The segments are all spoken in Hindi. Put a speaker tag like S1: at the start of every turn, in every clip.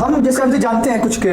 S1: हम जैसे हमसे जानते हैं कुछ के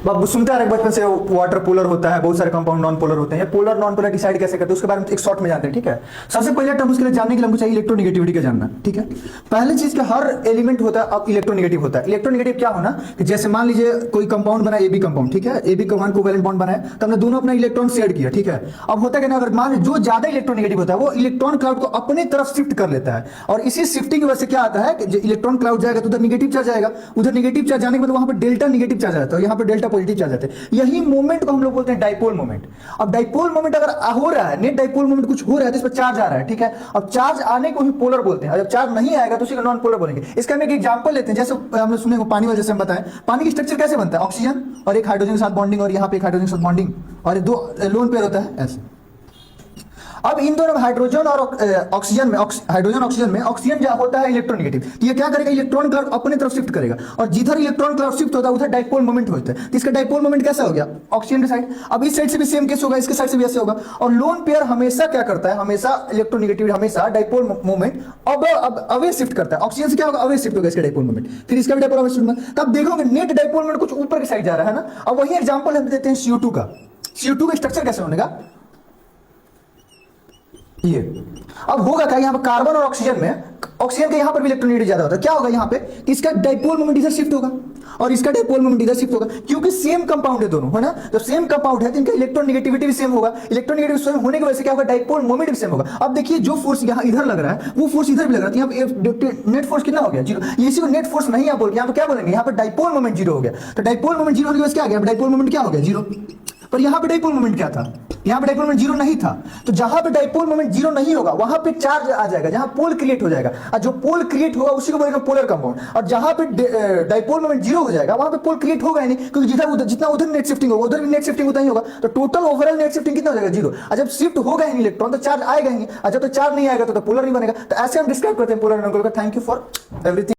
S1: अब सुनते हैं बचपन से वाटर पोलर होता है, बहुत सारे कंपाउंड नॉन पोलर होते हैं। पोलर नॉन पोलर डिसाइड कैसे करते हैं उसके बारे में एक शॉर्ट में जानते हैं, ठीक है। सबसे पहले टर्म उसके लिए जानने के लिए हमको चाहिए इलेक्ट्रोनेगेटिविटी का जानना, ठीक है। पहली चीज का हर एलिमेंट होता है अब इलेक्ट्रोनेगेटिव होता है। इलेक्ट्रोनेगेटिव क्या होना कि जैसे मान लीजिए कोई कंपाउंड बना ए बी कंपाउंड, ठीक है, A B compound covalent bond बनाया तो हमने दोनों अपना इलेक्ट्रॉन शेयर किया, ठीक है। अब होता है कि अगर मान जो ज्यादा इलेक्ट्रोनेगेटिव होता है वो इलेक्ट्रॉन क्लाउड को अपने तरफ शिफ्ट कर लेता है, और इसी शिफ्टिंग की वजह से क्या आता है कि इलेक्ट्रॉन क्लाउड जाएगा तो उधर नेगेटिव चार्ज आएगा, उधर नेगेटिव चार्ज जाने के बाद वहां पर डेल्टा नेगेटिव चार्ज आता है, यहाँ पर डेल्टा पॉजिटिव चार्ज आता है। यही मोमेंट को हम लोग बोलते हैं डाइपोल मोमेंट। अब डाइपोल मोमेंट अगर हो रहा है, नेट डाइपोल मोमेंट कुछ हो रहा है तो इस पर चार्ज आ रहा है, ठीक है। अब चार्ज आने को ही पोलर बोलते हैं, और जब चार्ज नहीं आएगा तो उसी को नॉन पोलर बोलेंगे। इसका हम एक एग्जांपल लेते हैं, जैसे हमने सुने हो पानी वाला, जैसे हम बताएं पानी की स्ट्रक्चर कैसे बनता है, ऑक्सीजन और एक हाइड्रोजन के साथ बॉन्डिंग, और यहाँ पे एक हाइड्रोजन के साथ बॉन्डिंग, और दो लोन पेयर होता है ऐसे। अब इन दोनों हाइड्रोजन और ऑक्सीजन में हाइड्रोजन ऑक्सीजन में ऑक्सीजन जो होता है इलेक्ट्रोनेगेटिव, तो ये क्या करेगा, इलेक्ट्रॉन क्लाउड अपने तरफ शिफ्ट करेगा, और जिधर इलेक्ट्रॉन क्लाउड शिफ्ट होता है उधर डाइपोल मोमेंट होता है। तो इसका डाइपोल मोमेंट कैसा हो गया, ऑक्सीजन के साइड। अब इस साइड से भी सेम केस होगा, इसके साइड से भी ऐसे होगा। और लोन पेयर हमेशा क्या करता है, हमेशा इलेक्ट्रोनेगेटिव हमेशा डाइपोल मोमेंट अब अवे शिफ्ट करता है। ऑक्सीजन से क्या होगा, अवे शिफ्ट होगा इसका डाइपोल मोमेंट, फिर इसका भी डाइपोल अवे शिफ्ट होगा। तब देखोगे नेट डाइपोल मोमेंट कुछ ऊपर की साइड जा रहा है ना। अब वही एग्जांपल हम देते हैं CO2 का। CO2 का स्ट्रक्चर कैसे बनेगा, ये अब होगा क्या, यहाँ पर कार्बन और ऑक्सीजन में, ऑक्सीजन के यहाँ पर भी इलेक्ट्रोनेगेटिव ज्यादा होता है। क्या होगा यहाँ पे कि इसका डाइपोल मोमेंट इधर शिफ्ट होगा और इसका डाइपोल मोमेंट इधर शिफ्ट होगा, क्योंकि सेम कंपाउंड है दोनों, है ना। जब सेम कंपाउंड है तो इनका इलेक्ट्रोनेगेटिविटी भी सेम होगा। इलेक्ट्रोनेगेटिव सेम होने की वजह से क्या होगा, डाइपोल मोमेंट भी सेम होगा। अब देखिए जो फोर्स यहाँ इधर लग रहा है वो फोर्स इधर भी लग रहा है, यहाँ पे नेट फोर्स कितना हो गया, 0। इसी को नेट फोर्स नहीं आप बोल, यहाँ पे क्या बोलेंगे, यहाँ पर डाइपोल मोमेंट 0 हो गया। तो डाइपोल मोमेंट 0 होने की वजह से क्या आ गया, डाइपोल मोमेंट क्या हो गया, 0। पर यहाँ पे डाइपोल मोमेंट क्या था, यहाँ पे डाइपोल मोमेंट 0 नहीं था। तो जहां पे डाइपोल मोमेंट 0 नहीं होगा वहां पे चार्ज आ जाएगा, जहां पोल क्रिएट हो जाएगा, और जो पोल क्रिएट होगा उसी को बोलेंगे पोलर कंपाउंड। और जहां पे डाइपोल मोमेंट 0 हो जाएगा वहां पे पोल क्रिएट होगा ही नहीं, क्योंकि जितना उधर नेट शिफ्टिंग होगा उधर भी नेट शिफ्टिंग उतना ही होगा। तो टोटल ओवरऑल नेट शिफ्टिंग कितना हो जाएगा, 0। और जब शिफ्ट होगा ही नहीं इलेक्ट्रॉन तो चार्ज आएगा ही नहीं, और जब तो चार्ज नहीं आएगा तो पोलर नहीं बनेगा। तो ऐसे हम डिस्क्राइब करते हैं polar and non polar. Thank you for everything.